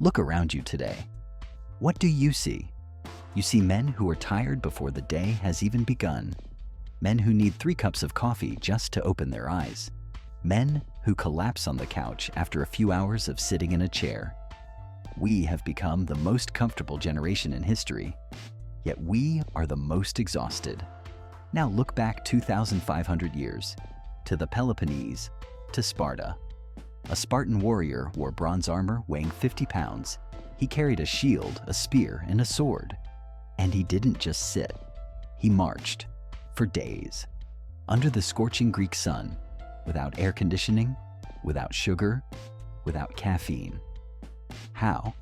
Look around you today. What do you see? You see men who are tired before the day has even begun. Men who need 3 cups of coffee just to open their eyes. Men who collapse on the couch after a few hours of sitting in a chair. We have become the most comfortable generation in history, yet we are the most exhausted. Now look back 2,500 years, to the Peloponnese, to Sparta. A Spartan warrior wore bronze armor weighing 50 pounds. He carried a shield, a spear, and a sword. And he didn't just sit. He marched for days, under the scorching Greek sun, without air conditioning, without sugar, without caffeine. How?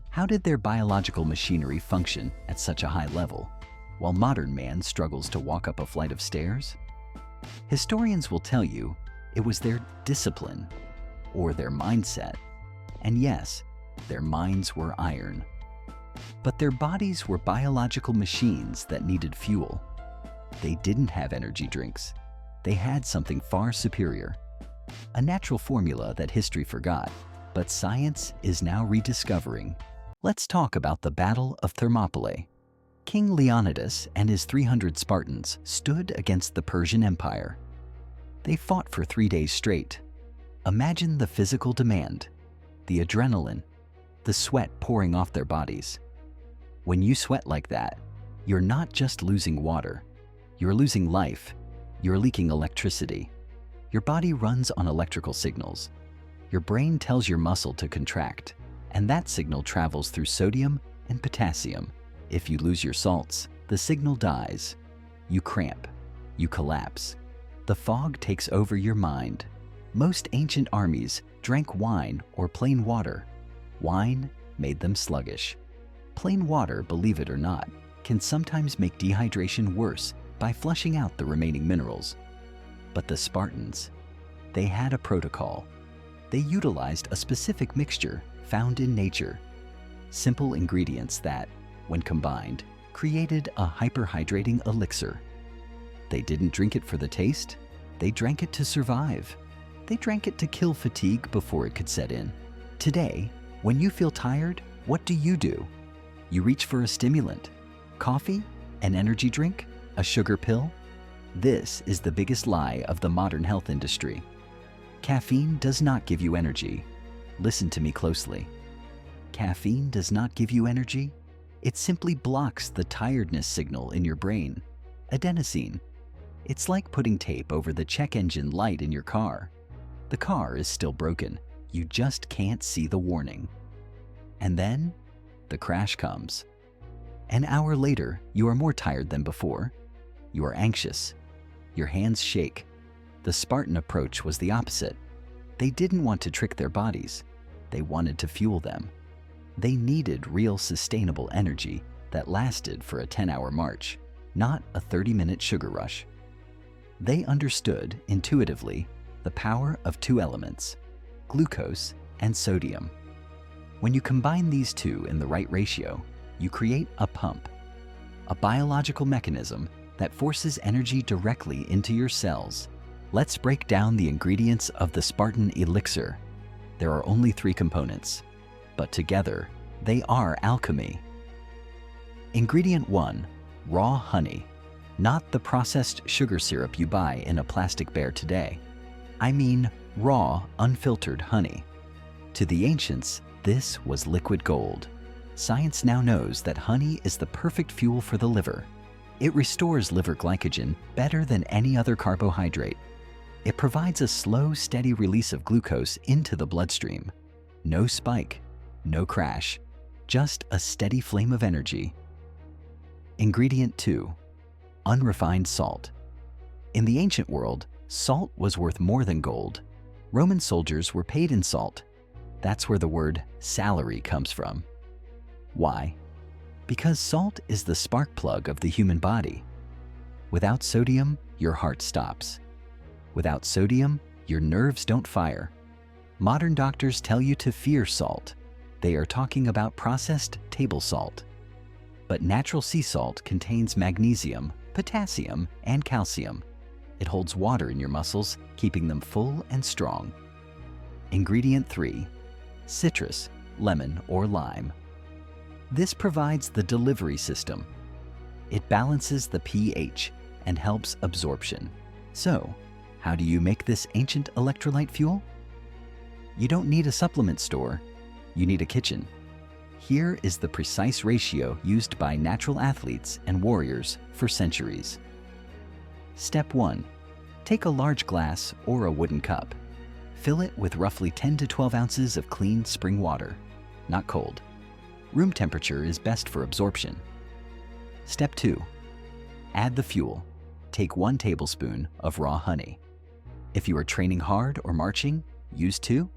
How did their biological machinery function at such a high level, while modern man struggles to walk up a flight of stairs? Historians will tell you it was their discipline, or their mindset. And yes, their minds were iron. But their bodies were biological machines that needed fuel. They didn't have energy drinks. They had something far superior. A natural formula that history forgot, but science is now rediscovering. Let's talk about the Battle of Thermopylae. King Leonidas and his 300 Spartans stood against the Persian Empire. They fought for 3 days straight. Imagine the physical demand, the adrenaline, the sweat pouring off their bodies. When you sweat like that, you're not just losing water, you're losing life, you're leaking electricity. Your body runs on electrical signals. Your brain tells your muscle to contract, and that signal travels through sodium and potassium. If you lose your salts, the signal dies. You cramp, you collapse. The fog takes over your mind. Most ancient armies drank wine or plain water. Wine made them sluggish. Plain water, believe it or not, can sometimes make dehydration worse by flushing out the remaining minerals. But the Spartans, they had a protocol. They utilized a specific mixture found in nature. Simple ingredients that, when combined, created a hyperhydrating elixir. They didn't drink it for the taste, they drank it to survive. They drank it to kill fatigue before it could set in. Today, when you feel tired, what do? You reach for a stimulant. Coffee? An energy drink? A sugar pill? This is the biggest lie of the modern health industry. Caffeine does not give you energy. Listen to me closely. Caffeine does not give you energy. It simply blocks the tiredness signal in your brain. Adenosine. It's like putting tape over the check engine light in your car. The car is still broken. You just can't see the warning. And then, the crash comes. An hour later, you are more tired than before. You are anxious. Your hands shake. The Spartan approach was the opposite. They didn't want to trick their bodies. They wanted to fuel them. They needed real sustainable energy that lasted for a 10-hour march, not a 30-minute sugar rush. They understood intuitively the power of 2 elements, glucose and sodium. When you combine these 2 in the right ratio, you create a pump, a biological mechanism that forces energy directly into your cells. Let's break down the ingredients of the Spartan elixir. There are only 3 components, but together, they are alchemy. Ingredient 1, raw honey. Not the processed sugar syrup you buy in a plastic bear today. I mean raw, unfiltered honey. To the ancients, this was liquid gold. Science now knows that honey is the perfect fuel for the liver. It restores liver glycogen better than any other carbohydrate. It provides a slow, steady release of glucose into the bloodstream. No spike, no crash, just a steady flame of energy. Ingredient 2, unrefined salt. In the ancient world, salt was worth more than gold. Roman soldiers were paid in salt. That's where the word salary comes from. Why? Because salt is the spark plug of the human body. Without sodium, your heart stops. Without sodium, your nerves don't fire. Modern doctors tell you to fear salt. They are talking about processed table salt. But natural sea salt contains magnesium, potassium, and calcium. It holds water in your muscles, keeping them full and strong. Ingredient 3, citrus, lemon, or lime. This provides the delivery system. It balances the pH and helps absorption. So, how do you make this ancient electrolyte fuel? You don't need a supplement store. You need a kitchen. Here is the precise ratio used by natural athletes and warriors for centuries. Step 1. Take a large glass or a wooden cup. Fill it with roughly 10 to 12 ounces of clean spring water, not cold. Room temperature is best for absorption. Step 2. Add the fuel. Take 1 tablespoon of raw honey. If you are training hard or marching, use 2.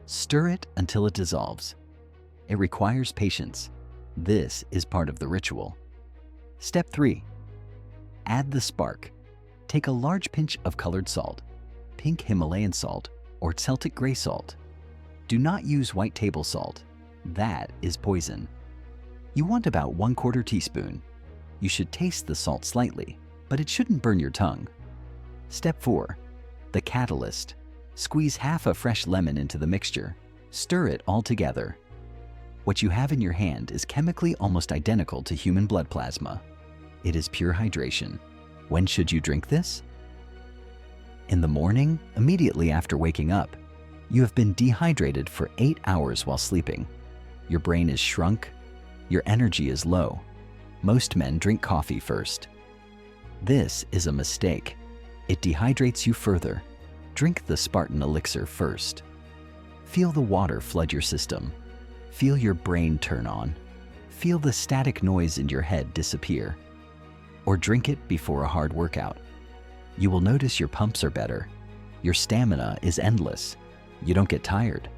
Stir it until it dissolves. It requires patience. This is part of the ritual. Step 3. Add the spark. Take a large pinch of colored salt, pink Himalayan salt, or Celtic gray salt. Do not use white table salt. That is poison. You want about 1/4 teaspoon. You should taste the salt slightly, but it shouldn't burn your tongue. Step 4. The catalyst. Squeeze half a fresh lemon into the mixture. Stir it all together. What you have in your hand is chemically almost identical to human blood plasma. It is pure hydration. When should you drink this? In the morning, immediately after waking up. You have been dehydrated for 8 hours while sleeping. Your brain is shrunk. Your energy is low. Most men drink coffee first. This is a mistake. It dehydrates you further. Drink the Spartan elixir first. Feel the water flood your system. Feel your brain turn on. Feel the static noise in your head disappear. Or drink it before a hard workout. You will notice your pumps are better. Your stamina is endless. You don't get tired.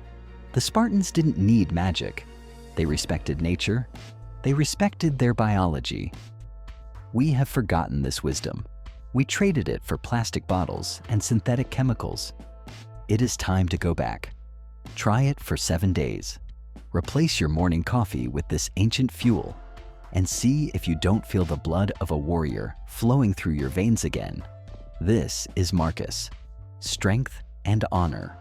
The Spartans didn't need magic. They respected nature. They respected their biology. We have forgotten this wisdom. We traded it for plastic bottles and synthetic chemicals. It is time to go back. Try it for 7 days. Replace your morning coffee with this ancient fuel and see if you don't feel the blood of a warrior flowing through your veins again. This is Marcus. Strength and honor.